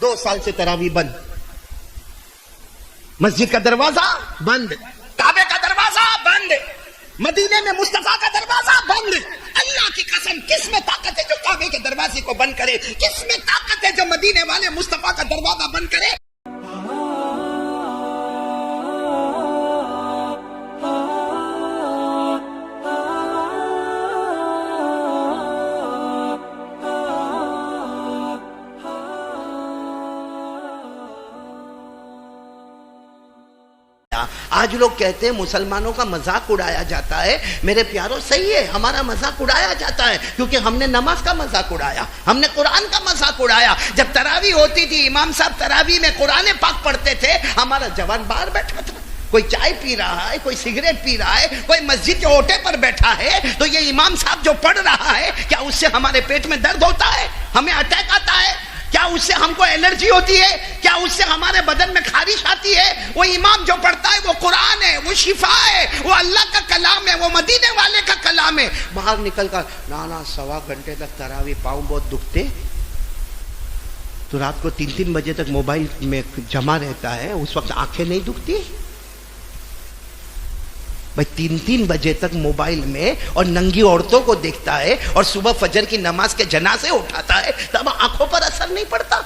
2 سال سے تراویح بند، مسجد کا دروازہ بند، کعبے کا دروازہ بند، مدینے میں مصطفیٰ کا دروازہ بند۔ اللہ کی قسم، کس میں طاقت ہے جو کعبے کے دروازے کو بند کرے؟ کس میں طاقت ہے جو مدینے والے مصطفیٰ کا دروازہ بند کرے؟ آج لوگ کہتے ہیں مسلمانوں کا مذاق اڑایا جاتا ہے۔ میرے پیاروں صحیح ہے، ہمارا مذاق اڑایا جاتا ہے کیونکہ ہم نے نماز کا مذاق اڑایا، ہم نے قرآن کا مذاق اڑایا۔ جب تراویح ہوتی تھی، امام صاحب تراویح میں قرآن پاک پڑھتے تھے، ہمارا جوان باہر بیٹھا تھا، کوئی چائے پی رہا ہے، کوئی سگریٹ پی رہا ہے، کوئی مسجد کے اوٹے پر بیٹھا ہے، تو یہ امام صاحب جو پڑھ رہا ہے، کیا اس سے ہمارے پیٹ میں درد ہوتا ہے؟ ہمیں اٹیک آتا ہے؟ کیا اس سے ہم کو الرجی ہوتی ہے؟ کیا اس سے ہمارے بدن میں خارش آتی ہے؟ وہ امام جو پڑھتا ہے وہ قرآن ہے، وہ شفا ہے، وہ اللہ کا کلام ہے، وہ مدینے والے کا کلام ہے۔ باہر نکل کر نا 1.25 گھنٹے تک تراویح، پاؤں بہت دکھتے، تو رات کو 3 بجے تک موبائل میں جمع رہتا ہے، اس وقت آنکھیں نہیں دکھتی؟ بھائی 3 بجے تک موبائل میں اور ننگی عورتوں کو دیکھتا ہے اور صبح فجر کی نماز کے جنازے اٹھاتا ہے، تب آنکھوں پر اثر نہیں پڑتا؟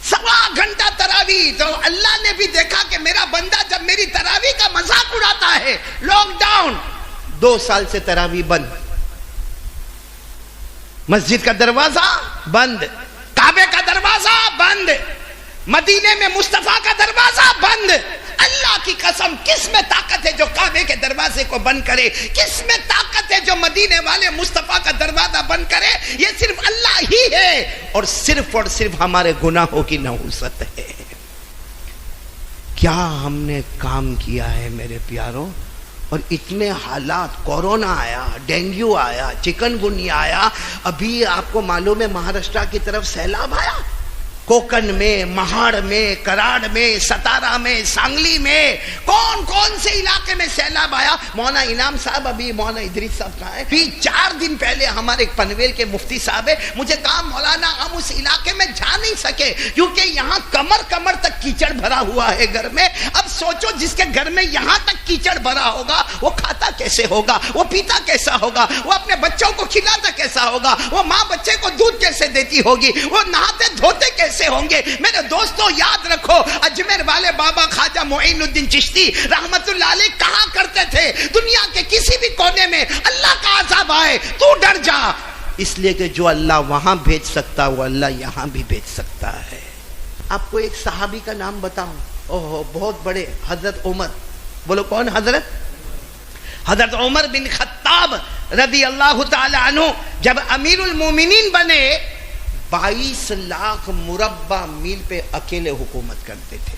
1.25 گھنٹہ تراویح، تو اللہ نے بھی دیکھا کہ میرا بندہ جب میری تراویح کا مذاق اڑاتا ہے۔ لاک ڈاؤن، 2 سال سے تراویح بند، مسجد کا دروازہ بند، کعبے کا دروازہ بند، مدینے میں مصطفیٰ کا دروازہ بند۔ اللہ کی قسم، کس میں طاقت ہے جو کعبے کے دروازے کو بند کرے؟ کس میں طاقت ہے جو مدینے والے مصطفیٰ کا دروازہ بند کرے؟ یہ صرف اللہ ہی ہے، اور صرف ہمارے گناہوں کی نحوست ہے۔ کیا ہم نے کام کیا ہے میرے پیاروں؟ اور اتنے حالات، کورونا آیا، ڈینگیو آیا، چکن گنیا آیا، ابھی آپ کو معلوم ہے مہاراشٹر کی طرف سیلاب آیا، کوکن میں، مہاڑ میں، کراڑ میں، ستارہ میں، سانگلی میں، کون سے علاقے میں سیلاب آیا۔ مولانا انعام صاحب، ابھی مولانا ادریس صاحب کہاں ہیں؟ 4 دن پہلے ہمارے پنویل کے مفتی صاحب ہے، مجھے کہا مولانا ہم اس علاقے میں جا نہیں سکے کیونکہ یہاں کمر تک کیچڑ بھرا ہوا ہے گھر میں۔ اب سوچو جس کے گھر میں یہاں تک کیچڑ بھرا ہوگا، وہ کھاتا کیسے ہوگا؟ وہ پیتا کیسا ہوگا؟ وہ اپنے بچوں کو کھلاتا کیسا ہوگا؟ وہ ماں بچے کو دودھ کیسے دیتی ہوگی؟ وہ نہاتے دھوتے کیسے ہوں گے؟ میرے دوستو یاد رکھو، اجمیر والے بابا خواجہ معین الدین چشتی رحمت اللہ علیہ کہا کرتے تھے، دنیا کے کسی بھی کونے میں اللہ کا عذاب آئے تو ڈر جا، اس لیے کہ جو اللہ وہاں بھیج سکتا وہ اللہ یہاں بھی بھیج سکتا ہے۔ آپ کو ایک صحابی کا نام بتاؤں، اوہ بہت بڑے، حضرت عمر۔ بولو کون؟ حضرت عمر بن خطاب رضی اللہ تعالی عنہ جب امیر المومنین بنے، 22 لاکھ مربع میل پہ اکیلے حکومت کرتے تھے۔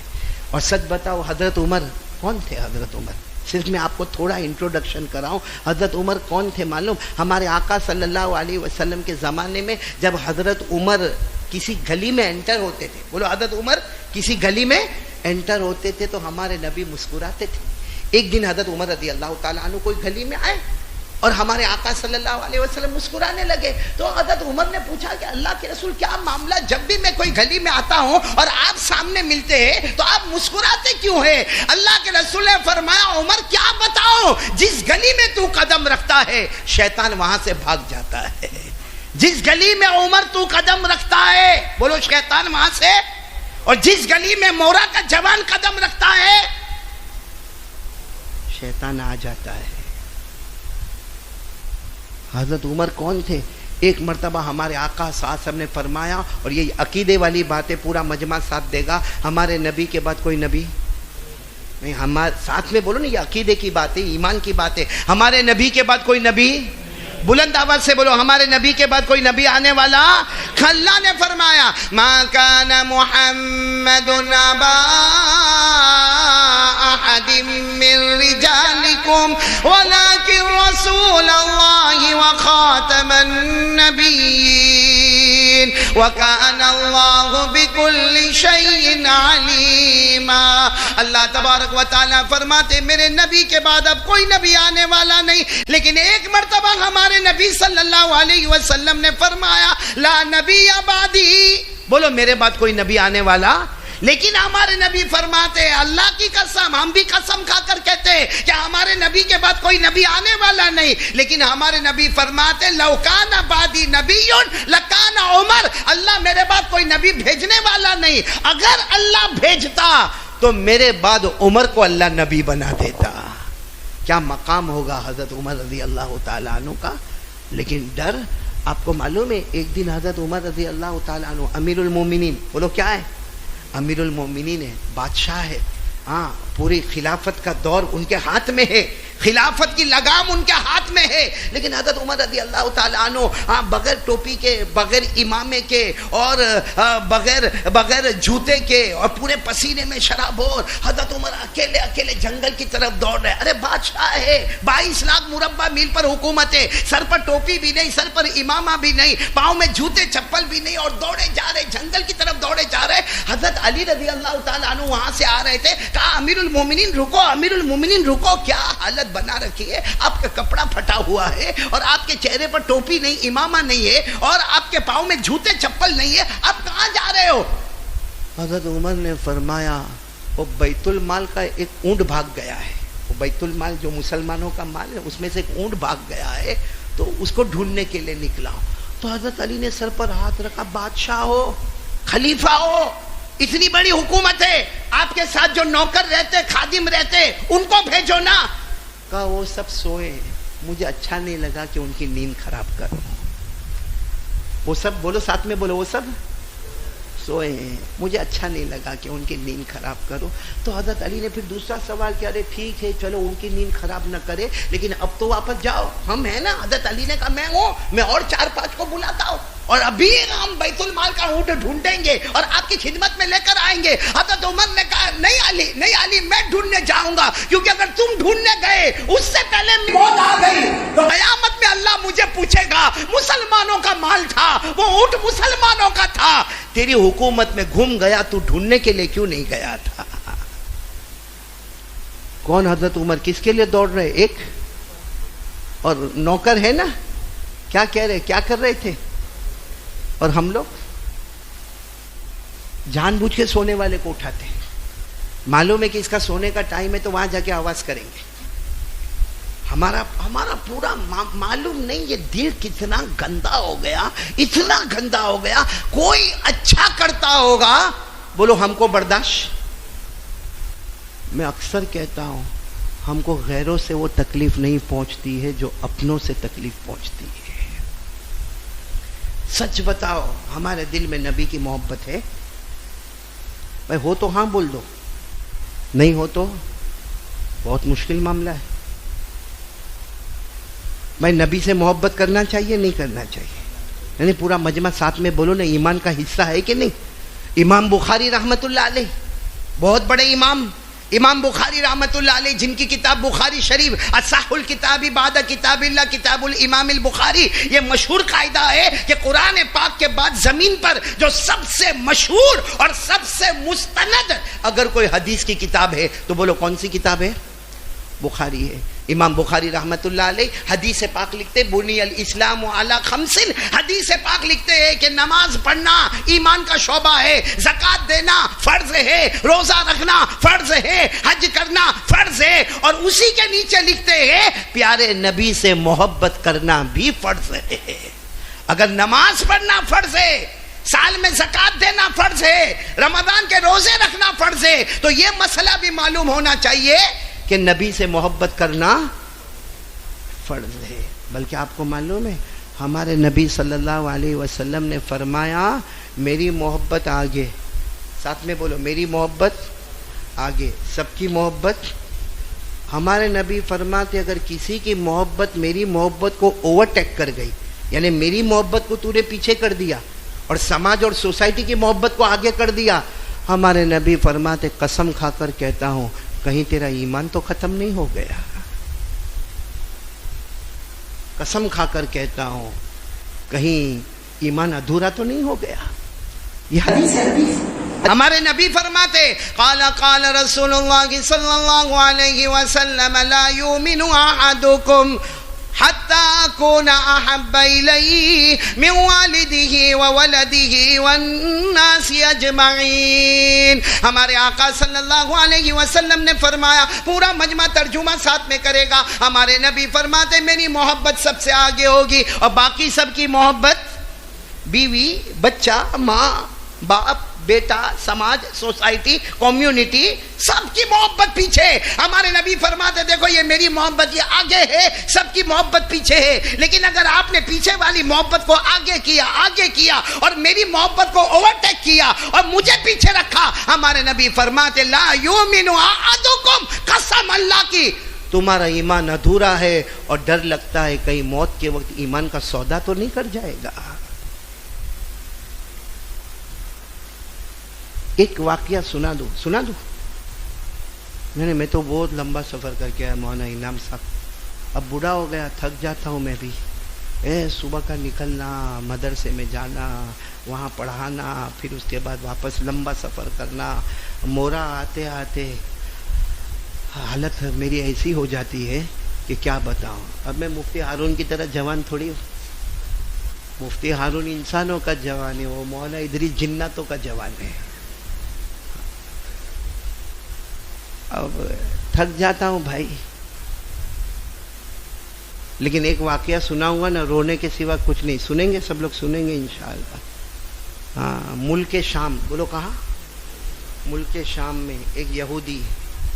اور سچ بتاؤ حضرت عمر کون تھے؟ حضرت عمر، صرف میں آپ کو تھوڑا انٹروڈکشن کراؤں، حضرت عمر کون تھے معلوم؟ ہمارے آقا صلی اللہ علیہ وسلم کے زمانے میں جب حضرت عمر کسی گلی میں انٹر ہوتے تھے، بولو حضرت عمر کسی گلی میں انٹر ہوتے تھے تو ہمارے نبی مسکراتے تھے۔ ایک دن حضرت عمر رضی اللہ تعالیٰ عنہ کوئی گلی میں آئے اور ہمارے آقا صلی اللہ علیہ وسلم مسکرانے لگے، تو حضرت عمر نے پوچھا کہ اللہ کے رسول کیا معاملہ؟ جب بھی میں کوئی گلی میں آتا ہوں اور آپ سامنے ملتے ہیں تو آپ مسکراتے کیوں ہیں؟ اللہ کے رسول نے فرمایا عمر کیا بتاؤ، جس گلی میں تو قدم رکھتا ہے شیطان وہاں سے بھاگ جاتا ہے۔ جس گلی میں عمر تو قدم رکھتا ہے، بولو شیطان وہاں سے، اور جس گلی میں مورا کا جوان قدم رکھتا ہے شیطان آ جاتا ہے۔ حضرت عمر کون تھے؟ ایک مرتبہ ہمارے آقا صلی اللہ علیہ وسلم نے فرمایا، اور یہ عقیدے والی باتیں پورا مجمع ساتھ دے گا، ہمارے نبی کے بعد کوئی نبی نہیں، ہمارے ساتھ میں بولو نا، یہ عقیدے کی باتیں، ایمان کی باتیں، ہمارے نبی کے بعد کوئی نبی، بلند آواز سے بولو ہمارے نبی کے بعد کوئی نبی آنے والا۔ اللہ نے فرمایا ما کان محمد ابا احد من رجالکم ولکن رسول اللہ وخاتم النبیین وکان اللہ بکل شیء علیما۔ اللہ تبارک و تعالیٰ فرماتے میرے نبی کے بعد اب کوئی نبی آنے والا نہیں، لیکن ایک مرتبہ ہمارے نبی صلی اللہ علیہ وسلم نے فرمایا لا نبی بعدی، بولو میرے بعد کوئی نبی آنے والا. لیکن ہمارے نبی فرماتے اللہ کی قسم, ہم بھی قسم کھا کر کہتے ہیں کہ ہمارے نبی کے بعد کوئی نبی آنے والا نہیں, لیکن ہمارے نبی فرماتے لو کان بعدی نبی لکان عمر, اللہ میرے بعد کوئی نبی بھیجنے والا نہیں, اگر اللہ بھیجتا تو میرے بعد عمر کو اللہ نبی بنا دیتا. کیا مقام ہوگا حضرت عمر رضی اللہ تعالیٰ عنہ کا. لیکن ڈر آپ کو معلوم ہے, ایک دن حضرت عمر رضی اللہ تعالیٰ عنہ امیر المومنین, بولو کیا ہے, امیر المومنین ہے, بادشاہ ہے, ہاں پوری خلافت کا دور ان کے ہاتھ میں ہے, خلافت کی لگام ان کے ہاتھ میں ہے. لیکن حضرت عمر رضی اللہ تعالیٰ عنہ بغیر ٹوپی کے, بغیر امامے کے, اور بغیر جوتے کے, اور پورے پسینے میں شرابور, حضرت عمر اکیلے اکیلے جنگل کی طرف دوڑ رہے. ارے بادشاہ ہے, 22 لاکھ مربع میل پر حکومت ہے, سر پر ٹوپی بھی نہیں, سر پر امامہ بھی نہیں, پاؤں میں جوتے چپل بھی نہیں, اور دوڑے جا رہے, جنگل کی طرف دوڑے جا رہے. حضرت علی رضی اللہ تعالیٰ عنہ وہاں سے آ رہے تھے, کہا امیر المومنین رکو, امیر المومنین رکو, کیا حالت بنا رکھی ہے, آپ کا کپڑا پھٹا ہوا ہے, اور آپ کے چہرے پر ٹوپی نہیں, امامہ نہیں ہے, اور آپ کے پاؤں میں جوتے چپل نہیں ہے, آپ کہاں جا رہے ہو. حضرت عمر نے فرمایا وہ بیت المال کا ایک اونٹ بھاگ گیا ہے, وہ بیت المال جو مسلمانوں کا مال ہے اس میں سے ایک اونٹ بھاگ گیا ہے, تو اس کو ڈھونڈنے کے لیے نکلا ہوں. تو حضرت علی نے سر پر ہاتھ رکھا, بادشاہ ہو, خلیفہ ہو, اتنی بڑی حکومت ہے, آپ کے ساتھ جو نوکر رہتے, خادم رہتے, ان کو بھیجو نا. کہا وہ سب سوئے, مجھے اچھا نہیں لگا کہ ان کی نیند خراب کروں. وہ سب, بولو ساتھ میں بولو, وہ سب سوئے ہیں, مجھے اچھا نہیں لگا کہ ان کی نیند خراب کرو. تو حضرت علی نے پھر دوسرا سوال کیا, ارے ٹھیک ہے چلو ان کی نیند خراب نہ کرے, لیکن اب تو واپس جاؤ, ہم ہیں نا. حضرت علی نے کہا میں ہوں, میں اور 4-5 کو بلاتا ہوں, اور ابھی ہم بیت المال کا اونٹ ڈھونڈیں گے اور آپ کی خدمت میں لے کر آئیں گے. حضرت عمر نے کہا نہیں علی, نہیں علی, میں ڈھونڈنے جاؤں گا, کیونکہ اگر تم ڈھونڈنے گئے اس سے پہلے موت آ گئی تو قیامت میں اللہ مجھے پوچھے گا, مسلمانوں کا مال تھا, وہ اونٹ مسلمانوں کا تھا, تیری حکومت میں گھوم گیا, تو ڈھونڈنے کے لیے کیوں نہیں گیا تھا. کون حضرت عمر کس کے لیے دوڑ رہے, ایک اور نوکر ہے نا, کیا کہہ رہے, کیا کر رہے تھے. اور ہم لوگ جان بوجھ کے سونے والے کو اٹھاتے ہیں, معلوم ہے کہ اس کا سونے کا ٹائم ہے تو وہاں جا کے آواز کریں گے. ہمارا پورا معلوم نہیں یہ دل کتنا گندا ہو گیا, اتنا گندا ہو گیا. کوئی اچھا کرتا ہوگا, بولو ہم کو برداشت. میں اکثر کہتا ہوں ہم کو غیروں سے وہ تکلیف نہیں پہنچتی ہے جو اپنوں سے تکلیف پہنچتی ہے. سچ بتاؤ, ہمارے دل میں نبی کی محبت ہے بھائی, ہو تو ہاں بول دو, نہیں ہو تو بہت مشکل معاملہ ہے. بھائی نبی سے محبت کرنا چاہیے, نہیں کرنا چاہیے, یعنی پورا مجمع ساتھ میں بولو نا, ایمان کا حصہ ہے کہ نہیں. امام بخاری رحمت اللہ علیہ, بہت بڑے امام, امام بخاری رحمت اللہ علیہ, جن کی کتاب بخاری شریف اصح الکتاب بعد کتاب اللہ کتاب الامام البخاری, یہ مشہور قاعدہ ہے کہ قرآن پاک کے بعد زمین پر جو سب سے مشہور اور سب سے مستند اگر کوئی حدیث کی کتاب ہے تو بولو کون سی کتاب ہے, بخاری ہے. امام بخاری رحمت اللہ علیہ حدیث پاک لکھتے, بنی الاسلام علی خمس, حدیث پاک لکھتے ہیں کہ نماز پڑھنا ایمان کا شعبہ ہے, زکوٰۃ دینا فرض ہے, روزہ رکھنا فرض ہے, حج کرنا فرض ہے, اور اسی کے نیچے لکھتے ہیں پیارے نبی سے محبت کرنا بھی فرض ہے. اگر نماز پڑھنا فرض ہے, سال میں زکوٰۃ دینا فرض ہے, رمضان کے روزے رکھنا فرض ہے, تو یہ مسئلہ بھی معلوم ہونا چاہیے کہ نبی سے محبت کرنا فرض ہے. بلکہ آپ کو معلوم ہے ہمارے نبی صلی اللہ علیہ وسلم نے فرمایا میری محبت آگے, ساتھ میں بولو میری محبت آگے, سب کی محبت. ہمارے نبی فرماتے اگر کسی کی محبت میری محبت کو اوورٹیک کر گئی, یعنی میری محبت کو تو نے پیچھے کر دیا اور سماج اور سوسائٹی کی محبت کو آگے کر دیا, ہمارے نبی فرماتے قسم کھا کر کہتا ہوں کہیں تیرا ایمان تو ختم نہیں ہو گیا. قسم کھا کر کہتا ہوں کہیں ایمان ادھورا تو نہیں ہو گیا. یہ حدیث ہے. ہمارے نبی فرماتے قال رسول اللہ صلی اللہ علیہ وسلم لا یؤمن احدکم حتی اکون احب الیہ من والدہ وولدہ والناس اجمعین. ہمارے آقا صلی اللہ علیہ وسلم نے فرمایا، پورا مجمع ترجمہ ساتھ میں کرے گا. ہمارے نبی فرماتے میری محبت سب سے آگے ہوگی اور باقی سب کی محبت بیوی، بچہ، ماں، باپ، بیٹا، سماج، سوسائٹی، کمیونٹی، سب کی محبت پیچھے. ہمارے نبی فرماتے دیکھو یہ میری محبت یہ آگے ہے، سب کی محبت پیچھے ہے. لیکن اگر آپ نے پیچھے والی محبت کو آگے کیا اور میری محبت کو اوورٹیک کیا اور مجھے پیچھے رکھا، ہمارے نبی فرماتے لا یؤمن احدکم، قسم اللہ کی تمہارا ایمان ادھورا ہے اور ڈر لگتا ہے کہیں موت کے وقت ایمان کا سودا تو نہیں کر جائے گا. ایک واقعہ سنا دوں. میں تو بہت لمبا سفر کر کے آیا مولانا انعام صاحب. اب بوڑھا ہو گیا، تھک جاتا ہوں میں بھی. صبح کا نکلنا، مدرسے میں جانا، وہاں پڑھانا، پھر اس کے بعد واپس لمبا سفر کرنا. مورا آتے آتے حالت میری ایسی ہو جاتی ہے کہ کیا بتاؤں. اب میں مفتی ہارون کی طرح جوان تھوڑی ہوں. مفتی ہارون انسانوں کا جوان ہے، وہ مولانا ادریس جناتوں کا جوان ہے. اب تھک جاتا ہوں بھائی. لیکن ایک واقعہ سناؤں گا نا، رونے کے سوا کچھ نہیں. سنیں گے سب لوگ؟ سنیں گے انشاءاللہ. ہاں، ملک شام. بولو کہاں؟ ملک شام میں ایک یہودی.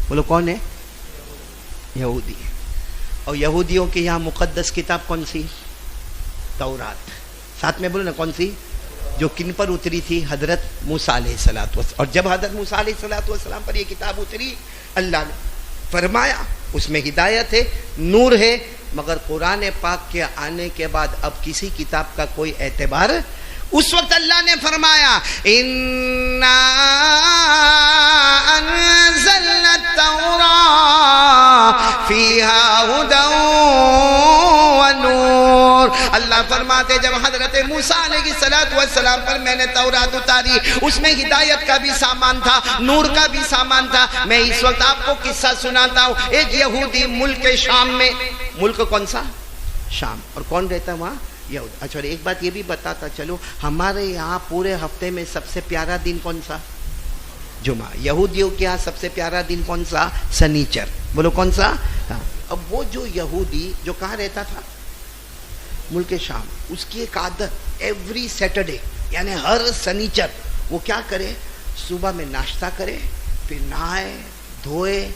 بولو کون ہے؟ یہودی. اور یہودیوں کے یہاں مقدس کتاب کون سی؟ تورات. ساتھ میں بولو نا کون سی؟ جو کن پر اتری تھی؟ حضرت موسیٰ علیہ السلام. اور جب حضرت موسیٰ علیہ السلام پر یہ کتاب اتری، اللہ نے فرمایا اس میں ہدایت ہے، نور ہے. مگر قرآن پاک کے آنے کے بعد اب کسی کتاب کا کوئی اعتبار. اس وقت اللہ نے فرمایا اِنَّا أَنزَلْنَا التَّوْرَاةَ فِيهَا هُدًى وَنُورٌ. اللہ فرماتے جب حضرت موسیٰ علیہ السلام پر میں نے تورات اتاری، اس میں ہدایت کا بھی سامان تھا، نور کا بھی سامان تھا. میں اس وقت آپ کو قصہ سناتا ہوں. ایک یہودی ملک شام میں. ملک کون سا؟ شام. اور کون رہتا وہاں؟ یہود. اچھا، ایک بات یہ بھی بتاتا چلو، ہمارے یہاں پورے ہفتے میں سب سے پیارا دن کون سا؟ جمعہ. یہودیوں کے یہاں سب سے پیارا دن کون سا؟ سنیچر. بولو کون سا؟ اب وہ جو یہودی جو کہاں رہتا تھا؟ ملک شام. اس کی ایک عادت، ایوری سیٹرڈے یعنی ہر سنیچر وہ کیا کرے؟ صبح میں ناشتہ کرے، پھر نہائے دھوئے،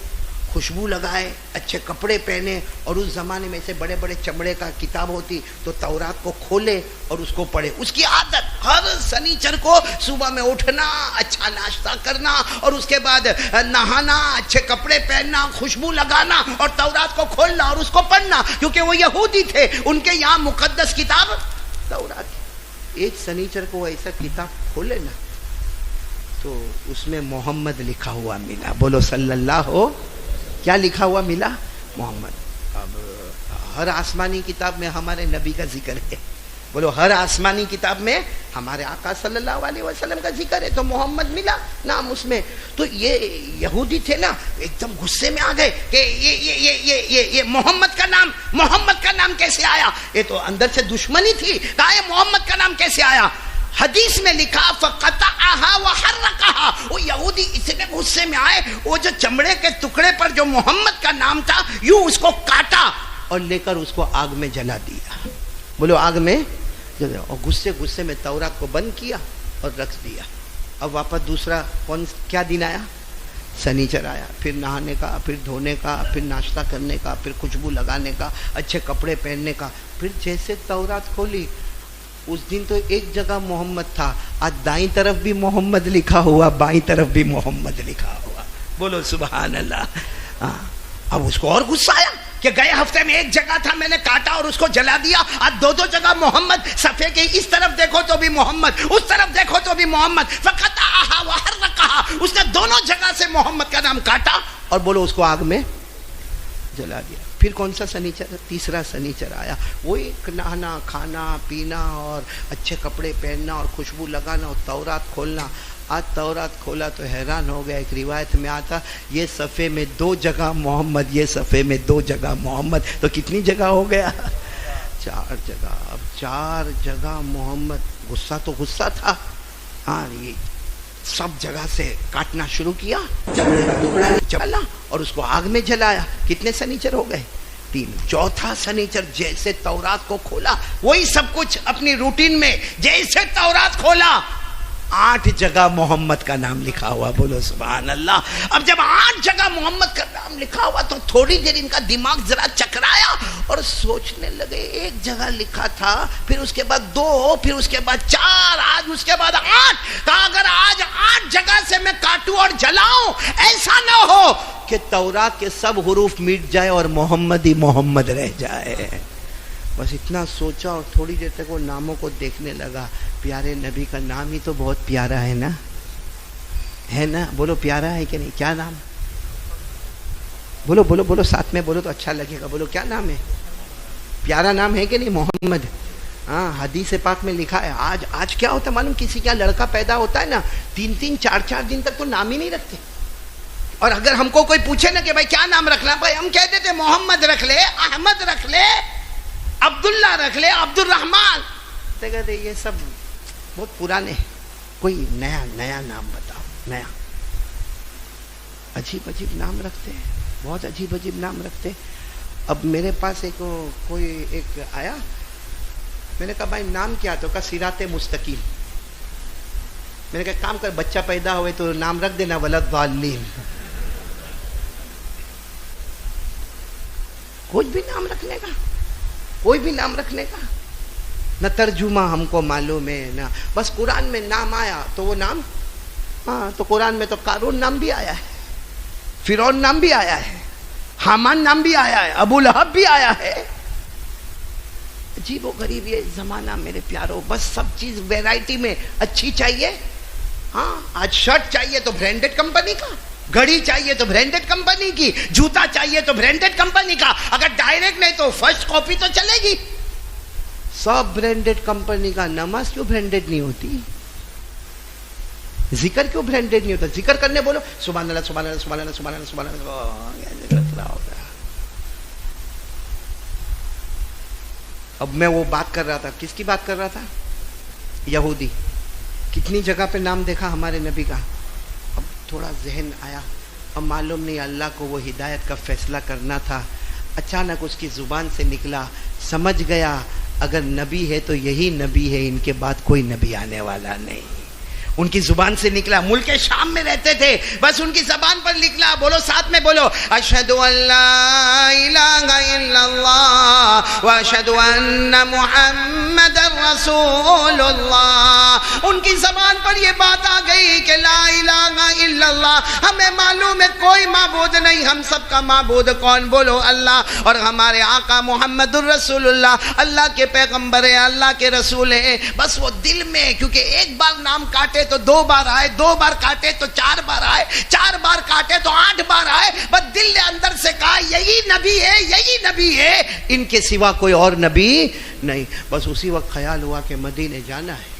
خوشبو لگائے، اچھے کپڑے پہنے، اور اس زمانے میں سے بڑے بڑے چمڑے کا کتاب ہوتی تو تورات کو کھولے اور اس کو پڑھے. اس کی عادت ہر سنیچر کو صبح میں اٹھنا، اچھا ناشتہ کرنا، اور اس کے بعد نہانا، اچھے کپڑے پہننا، خوشبو لگانا اور تورات کو کھولنا اور اس کو پڑھنا. کیونکہ وہ یہودی تھے، ان کے یہاں مقدس کتاب تورات. ایک سنیچر کو ایسا کتاب کھولے نا تو اس میں محمد لکھا ہوا ملا. بولو صلی اللہ ہو. کیا لکھا ہوا ملا؟ محمد. اب ہر آسمانی کتاب میں ہمارے نبی کا ذکر ہے. بولو ہر آسمانی کتاب میں ہمارے آقا صلی اللہ علیہ وسلم کا ذکر ہے، تو محمد ملا نام اس میں. تو یہ یہودی تھے نا، ایک دم غصے میں آ گئے کہ یہ محمد کا نام کیسے آیا؟ یہ تو اندر سے دشمنی تھی. کہا یہ محمد کا نام کیسے آیا؟ حدیث میں لکھا فقطعها وحرقها. وہ یہودی اتنے غصے میں آئے، وہ جو چمڑے کے ٹکڑے پر جو محمد کا نام تھا یوں اس کو کاٹا اور لے کر اس کو آگ میں جلا دیا. بولو آگ میں جلا. اور غصے میں تورات کو بند کیا اور رکھ دیا. اب واپس دوسرا کیا دن آیا؟ سنیچر آیا. پھر نہانے کا، پھر دھونے کا، پھر ناشتہ کرنے کا، پھر خوشبو لگانے کا، اچھے کپڑے پہننے کا. پھر جیسے تورات کھولی اس دن تو ایک جگہ محمد تھا، آج دائیں طرف بھی محمد لکھا ہوا، بائیں طرف بھی محمد لکھا ہوا. بولو سبحان اللہ. اب اس کو اور غصہ آیا کہ گئے ہفتے میں ایک جگہ تھا میں نے کاٹا اور اس کو جلا دیا، آج دو جگہ محمد. صفحے کے اس طرف دیکھو تو بھی محمد، اس طرف دیکھو تو بھی محمد. فقطعها وحرقها. اس نے دونوں جگہ سے محمد کا نام کاٹا اور بولو اس کو آگ میں جلا دیا. پھر کون سا سنیچر؟ تیسرا سنیچر آیا، وہی نہانا کھانا پینا اور اچھے کپڑے پہننا اور خوشبو لگانا اور تورات کھولنا۔ آج تورات کھولا تو حیران ہو گیا، ایک روایت میں آتا یہ صفحے میں 2 جگہ محمد، یہ صفحے میں 2 جگہ محمد، تو کتنی جگہ ہو گیا؟ 4 جگہ۔ اب 4 جگہ محمد، غصہ تو غصہ تھا، ہاں یہ سب جگہ سے کاٹنا شروع کیا، چمڑے کا ٹکڑا چلا اور اس کو آگ میں جلایا۔ کتنے سنیچر ہو گئے؟ 3۔ چوتھا سنیچر جیسے تورات کو کھولا، وہی سب کچھ اپنی روٹین میں جیسے تورات کھولا، 8 جگہ محمد کا نام لکھا ہوا، بولو سبحان اللہ۔ اب جب 8 جگہ محمد کا نام لکھا ہوا تو تھوڑی دیر ان کا دماغ ذرا چکرایا اور سوچنے لگے، ایک جگہ لکھا تھا، پھر اس کے بعد 2، پھر اس کے بعد 4، آج اس کے بعد 8۔ کہا اگر آج 8 جگہ سے میں کاٹوں اور جلاؤں، ایسا نہ ہو کہ تورات کے سب حروف مٹ جائے اور محمد ہی محمد رہ جائے۔ بس اتنا سوچا اور تھوڑی دیر تک وہ ناموں کو دیکھنے لگا۔ پیارے نبی کا نام ہی تو بہت پیارا ہے نا، ہے نا؟ بولو پیارا ہے کہ نہیں؟ کیا نام؟ بولو بولو بولو، ساتھ میں بولو تو اچھا لگے گا۔ بولو کیا نام ہے؟ پیارا نام ہے کہ نہیں؟ محمد۔ ہاں، حدیث پاک میں لکھا ہے۔ آج کیا ہوتا ہے معلوم؟ کسی کا لڑکا پیدا ہوتا ہے نا، 3 4 دن تک تو نام ہی نہیں رکھتے، اور اگر ہم کو کوئی پوچھے نا کہ بھائی کیا نام رکھنا، بھائی ہم کہہ دیتے محمد رکھ لے، احمد رکھ لے، عبداللہ رکھ لے، عبد الرحمن۔ کہتے یہ سب بہت پرانے، کوئی نیا نام بتاؤ، نیا۔ عجیب عجیب نام رکھتے ہیں، بہت عجیب عجیب نام رکھتے ہیں۔ اب میرے پاس کوئی ایک آیا، میں نے کہا بھائی نام کیا؟ تو کہا صراط مستقیم۔ میں نے کہا کام کر، بچہ پیدا ہوئے تو نام رکھ دینا ولد ضالین۔ کوئی بھی نام رکھنے کا، کوئی بھی نام رکھنے کا، نہ ترجمہ ہم کو معلوم ہے نہ، بس قرآن میں نام آیا تو وہ نام، ہاں تو قرآن میں تو قارون نام بھی آیا ہے، فرعون نام بھی آیا ہے، حامان نام بھی آیا ہے، ابو لہب بھی آیا ہے۔ عجیب و غریب یہ زمانہ میرے پیاروں، بس سب چیز ویرائٹی میں اچھی چاہیے۔ ہاں آج شرٹ چاہیے تو برانڈڈ کمپنی کا، گھڑی چاہیے تو برانڈڈ کمپنی کی، جوتا چاہیے تو برانڈڈ کمپنی کا، اگر ڈائریکٹ نہیں تو فرسٹ کاپی تو چلے گی۔ سب برانڈڈ کمپنی کا، نماز کیوں برانڈڈ نہیں ہوتی؟ ذکر کیوں برانڈڈ نہیں ہوتا؟ ذکر کرنے بولو سبحان اللہ سبحان اللہ سبحان اللہ سبحان اللہ سبحان اللہ۔ اب میں وہ بات کر رہا تھا، کس کی بات کر رہا تھا؟ یہودی۔ کتنی جگہ پہ نام دیکھا ہمارے نبی کا؟ اب تھوڑا ذہن آیا، اب معلوم نہیں اللہ کو وہ ہدایت کا فیصلہ کرنا تھا، اچانک اس کی زبان سے نکلا، سمجھ گیا اگر نبی ہے تو یہی نبی ہے، ان کے بعد کوئی نبی آنے والا نہیں۔ ان کی زبان سے نکلا، ملک شام میں رہتے تھے، بس ان کی زبان پر نکلا، بولو ساتھ میں بولو، اشہد ان لا الہ الا اللہ واشہد ان محمد رسول اللہ۔ ان کی زبان پر یہ بات آ گئی کہ لا الہ الا اللہ، ہمیں معلوم ہے کوئی معبود نہیں، ہم سب کا معبود کون؟ بولو اللہ، اور ہمارے آقا محمد الرسول اللہ اللہ کے پیغمبر ہیں، اللہ کے رسول ہیں۔ بس وہ دل میں، کیونکہ ایک بار نام کاٹے تو 2 بار آئے، 2 بار کاٹے تو 4 بار آئے، 4 بار کاٹے تو 8 بار آئے، بس دل نے اندر سے کہا یہی نبی ہے، یہی نبی ہے، ان کے سوا کوئی اور نبی نہیں۔ بس اسی وقت خیال ہوا کہ مدینے جانا ہے،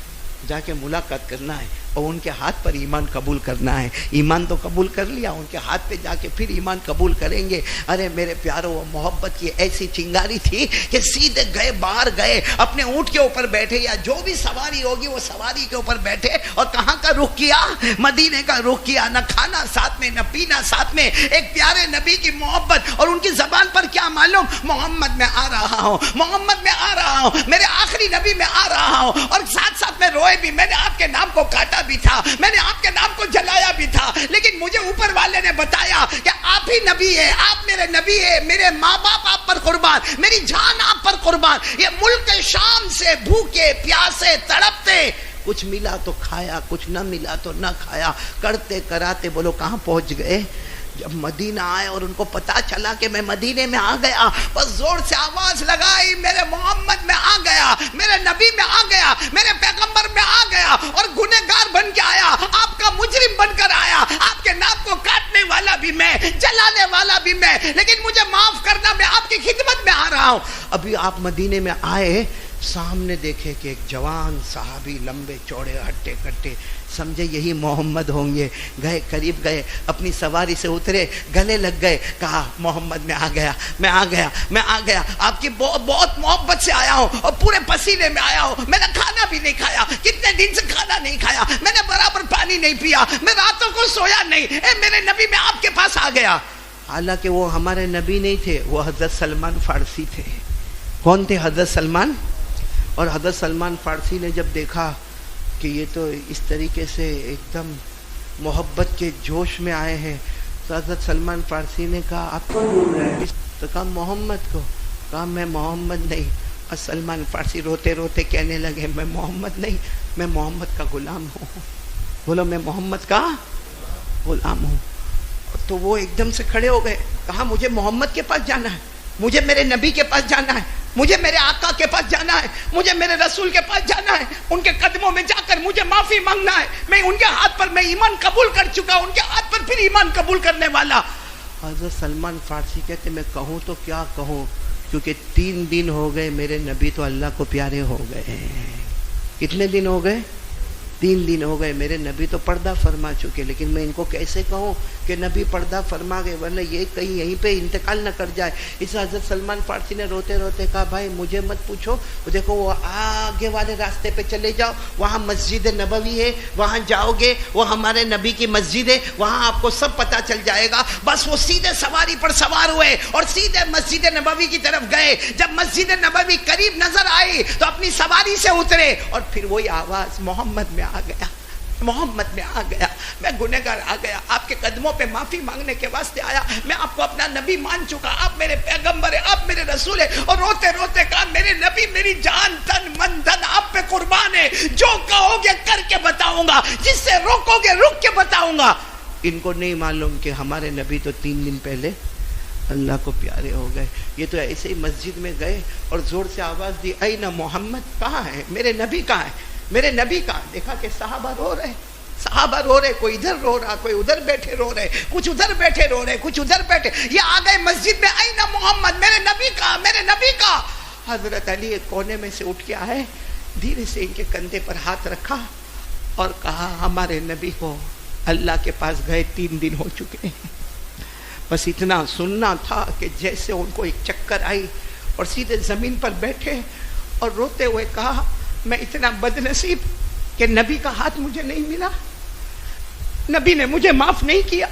جا کے ملاقات کرنا ہے اور ان کے ہاتھ پر ایمان قبول کرنا ہے۔ ایمان تو قبول کر لیا، ان کے ہاتھ پہ جا کے پھر ایمان قبول کریں گے۔ ارے میرے پیاروں، وہ محبت کی ایسی چنگاری تھی کہ سیدھے گئے، باہر گئے، اپنے اونٹ کے اوپر بیٹھے یا جو بھی سواری ہوگی وہ سواری کے اوپر بیٹھے، اور کہاں کا رخ کیا؟ مدینے کا رخ کیا۔ نہ کھانا ساتھ میں، نہ پینا ساتھ میں، ایک پیارے نبی کی محبت، اور ان کی زبان پر کیا معلوم؟ محمد میں آ رہا ہوں، محمد میں آ رہا ہوں، میرے آخری نبی میں آ رہا ہوں، اور ساتھ ساتھ میں روئے بھی، میں نے آپ کے نام کو کاٹا بھی تھا، میں نے آپ کے نام کو جلایا بھی تھا، لیکن مجھے اوپر والے نے بتایا کہ آپ ہی نبی ہے، آپ میرے نبی ہے، میرے ماں باپ آپ پر قربان، میری جان آپ پر قربان۔ یہ ملک شام سے بھوکے پیاسے تڑپتے، کچھ ملا تو کھایا، کچھ نہ ملا تو نہ کھایا، کرتے کراتے بولو کہاں پہنچ گئے؟ جب مدینہ آئے اور ان کو پتا چلا کہ میں مدینے میں آ گیا، بس زور سے آواز لگائی، میرے محمد میں آ گیا، میرے نبی میں آ گیا، میرے پیغمبر میں آ گیا، اور گنہگار بن کے آیا، آپ کا مجرم بن کر آیا، آپ کے نام کو کاٹنے والا بھی میں, جلانے والا بھی میں, لیکن مجھے معاف کرنا, میں آپ کی خدمت میں آ رہا ہوں. ابھی آپ مدینے میں آئے, سامنے دیکھے کہ ایک جوان صحابی, لمبے چوڑے ہٹے کٹے, سمجھے یہی محمد ہوں گے. گئے, قریب گئے, اپنی سواری سے اترے, گلے لگ گئے, کہا محمد میں آ گیا, میں آ گیا, میں آ گیا, آپ کی بہت محبت سے آیا ہوں اور پورے پسینے میں آیا ہوں. میں نے کھانا بھی نہیں کھایا, کتنے دن سے کھانا نہیں کھایا, میں نے برابر پانی نہیں پیا, میں راتوں کو سویا نہیں. اے میرے نبی, میں آپ کے پاس آ گیا. حالانکہ وہ ہمارے نبی نہیں تھے, وہ حضرت سلمان فارسی تھے. کون تھے؟ حضرت سلمان. اور حضرت سلمان فارسی نے جب دیکھا کہ یہ تو اس طریقے سے ایک دم محبت کے جوش میں آئے ہیں, تو حضرت سلمان فارسی نے کہا آپ کون بول رہے ہیں؟ تو کہا محمد کو. کہا میں محمد نہیں. اور سلمان فارسی روتے روتے کہنے لگے میں محمد نہیں, میں محمد کا غلام ہوں. بولو میں محمد کا غلام ہوں. تو وہ ایک دم سے کھڑے ہو گئے, کہا مجھے محمد کے پاس جانا ہے, مجھے میرے نبی کے پاس جانا ہے, مجھے میرے آقا کے پاس جانا ہے, مجھے میرے رسول کے پاس جانا ہے, ان کے قدموں میں جا کر مجھے معافی مانگنا ہے. میں ان کے ہاتھ پر میں ایمان قبول کر چکا, ان کے ہاتھ پر پھر ایمان قبول کرنے والا. حضرت سلمان فارسی کہتے میں کہوں تو کیا کہوں, کیونکہ 3 دن ہو گئے میرے نبی تو اللہ کو پیارے ہو گئے. کتنے دن ہو گئے؟ 3 دن ہو گئے. میرے نبی تو پردہ فرما چکے, لیکن میں ان کو کیسے کہوں کہ نبی پردہ فرما گئے, ورنہ یہ کہیں یہیں پہ انتقال نہ کر جائے. اس حضرت سلمان فارسی نے روتے روتے کہا بھائی مجھے مت پوچھو, دیکھو وہ آگے والے راستے پہ چلے جاؤ, وہاں مسجد نبوی ہے, وہاں جاؤ گے, وہ ہمارے نبی کی مسجد ہے, وہاں آپ کو سب پتہ چل جائے گا. بس وہ سیدھے سواری پر سوار ہوئے اور سیدھے مسجد نبوی کی طرف گئے. جب مسجد نبوی قریب نظر آئی تو اپنی سواری سے اترے, اور پھر وہی آواز محمد میں آ گیا, محمد میں آ گیا, میں گنہگار آ گیا, آپ کے قدموں پہ معافی مانگنے کے واسطے آیا, میں آپ کو اپنا نبی مان چکا, آپ میرے پیغمبر ہیں, آپ میرے رسول ہیں. اور روتے روتے کہا میرے نبی میری جان تن من دھن آپ پہ قربان ہے, جو کہو گے کر کے بتاؤں گا, جس سے روکو گے رک کے بتاؤں گا. ان کو نہیں معلوم کہ ہمارے نبی تو 3 دن پہلے اللہ کو پیارے ہو گئے. یہ تو ایسے ہی مسجد میں گئے اور زور سے آواز دی اینا محمد, کہاں ہے میرے نبی, کہاں ہے میرے نبی کا. دیکھا کہ صحابہ رو رہے, صحابہ رو رہے, کوئی ادھر رو رہا, کوئی ادھر بیٹھے رو رہے, کچھ ادھر بیٹھے رو رہے, کچھ ادھر بیٹھے. یہ آ گئے مسجد میں, اینا محمد, میرے نبی کا, میرے نبی کا. حضرت علی ایک کونے میں سے اٹھ کے آئے, دھیرے سے ان کے کندھے پر ہاتھ رکھا اور کہا ہمارے نبی کو اللہ کے پاس گئے 3 دن ہو چکے ہیں. بس اتنا سننا تھا کہ جیسے ان کو ایک چکر آئی اور سیدھے زمین پر بیٹھے اور روتے ہوئے کہا میں اتنا بد نصیب کہ نبی کا ہاتھ مجھے نہیں ملا, نبی نے مجھے معاف نہیں کیا.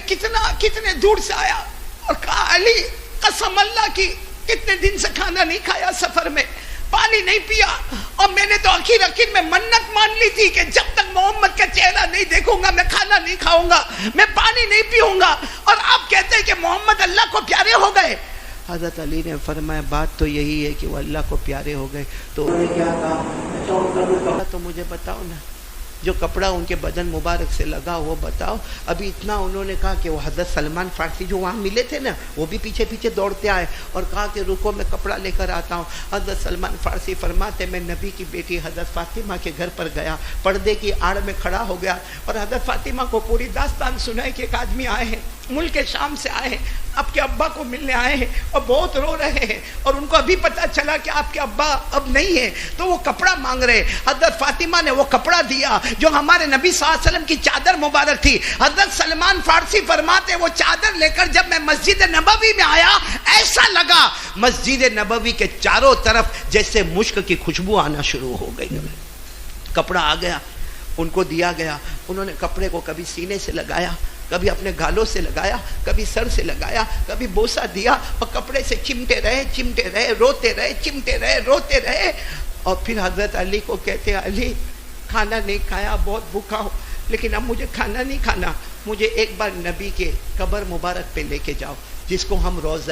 کتنے دور سے آیا اور کہا علی قسم اللہ کی کتنے دن سے کھانا نہیں کھایا, سفر میں پانی نہیں پیا, اور میں نے تو آخر میں منت مان لی تھی کہ جب تک محمد کا چہرہ نہیں دیکھوں گا میں کھانا نہیں کھاؤں گا, میں پانی نہیں پیوں گا. اور آپ کہتے ہیں کہ محمد اللہ کو پیارے ہو گئے. حضرت علی نے فرمایا بات تو یہی ہے کہ وہ اللہ کو پیارے ہو گئے. تو انہوں نے کیا کہا, تو مجھے بتاؤ نا, جو کپڑا ان کے بدن مبارک سے لگا وہ بتاؤ. ابھی اتنا انہوں نے کہا کہ وہ حضرت سلمان فارسی جو وہاں ملے تھے نا, وہ بھی پیچھے پیچھے دوڑتے آئے اور کہا کہ رکو میں کپڑا لے کر آتا ہوں. حضرت سلمان فارسی فرماتے میں نبی کی بیٹی حضرت فاطمہ کے گھر پر گیا, پردے کی آڑ میں کھڑا ہو گیا اور حضرت فاطمہ کو پوری داستان سنائی کہ ایک آدمی آئے ہیں, ملک شام سے آئے ہیں, آپ کے ابا کو ملنے آئے ہیں اور بہت رو رہے ہیں, اور ان کو ابھی پتہ چلا کہ آپ کے ابا اب نہیں ہیں, تو وہ کپڑا مانگ رہے. حضرت فاطمہ نے وہ کپڑا دیا جو ہمارے نبی صلی اللہ علیہ وسلم کی چادر مبارک تھی. حضرت سلمان فارسی فرماتے وہ چادر لے کر جب میں مسجد نبوی میں آیا, ایسا لگا مسجد نبوی کے چاروں طرف جیسے مشک کی خوشبو آنا شروع ہو گئی. کپڑا آ گیا, ان کو دیا گیا, انہوں نے کپڑے کو کبھی سینے سے لگایا, کبھی اپنے گالوں سے لگایا, کبھی سر سے لگایا, کبھی بوسہ دیا, اور کپڑے سے چمٹے رہے, روتے رہے, چمٹے رہے, روتے رہے. اور پھر حضرت علی کو کہتے علی کھانا نہیں کھایا, بہت بھوکا ہوں, لیکن اب مجھے کھانا نہیں کھانا, مجھے ایک بار نبی کے قبر مبارک پہ لے کے جاؤ, جس کو ہم روضہ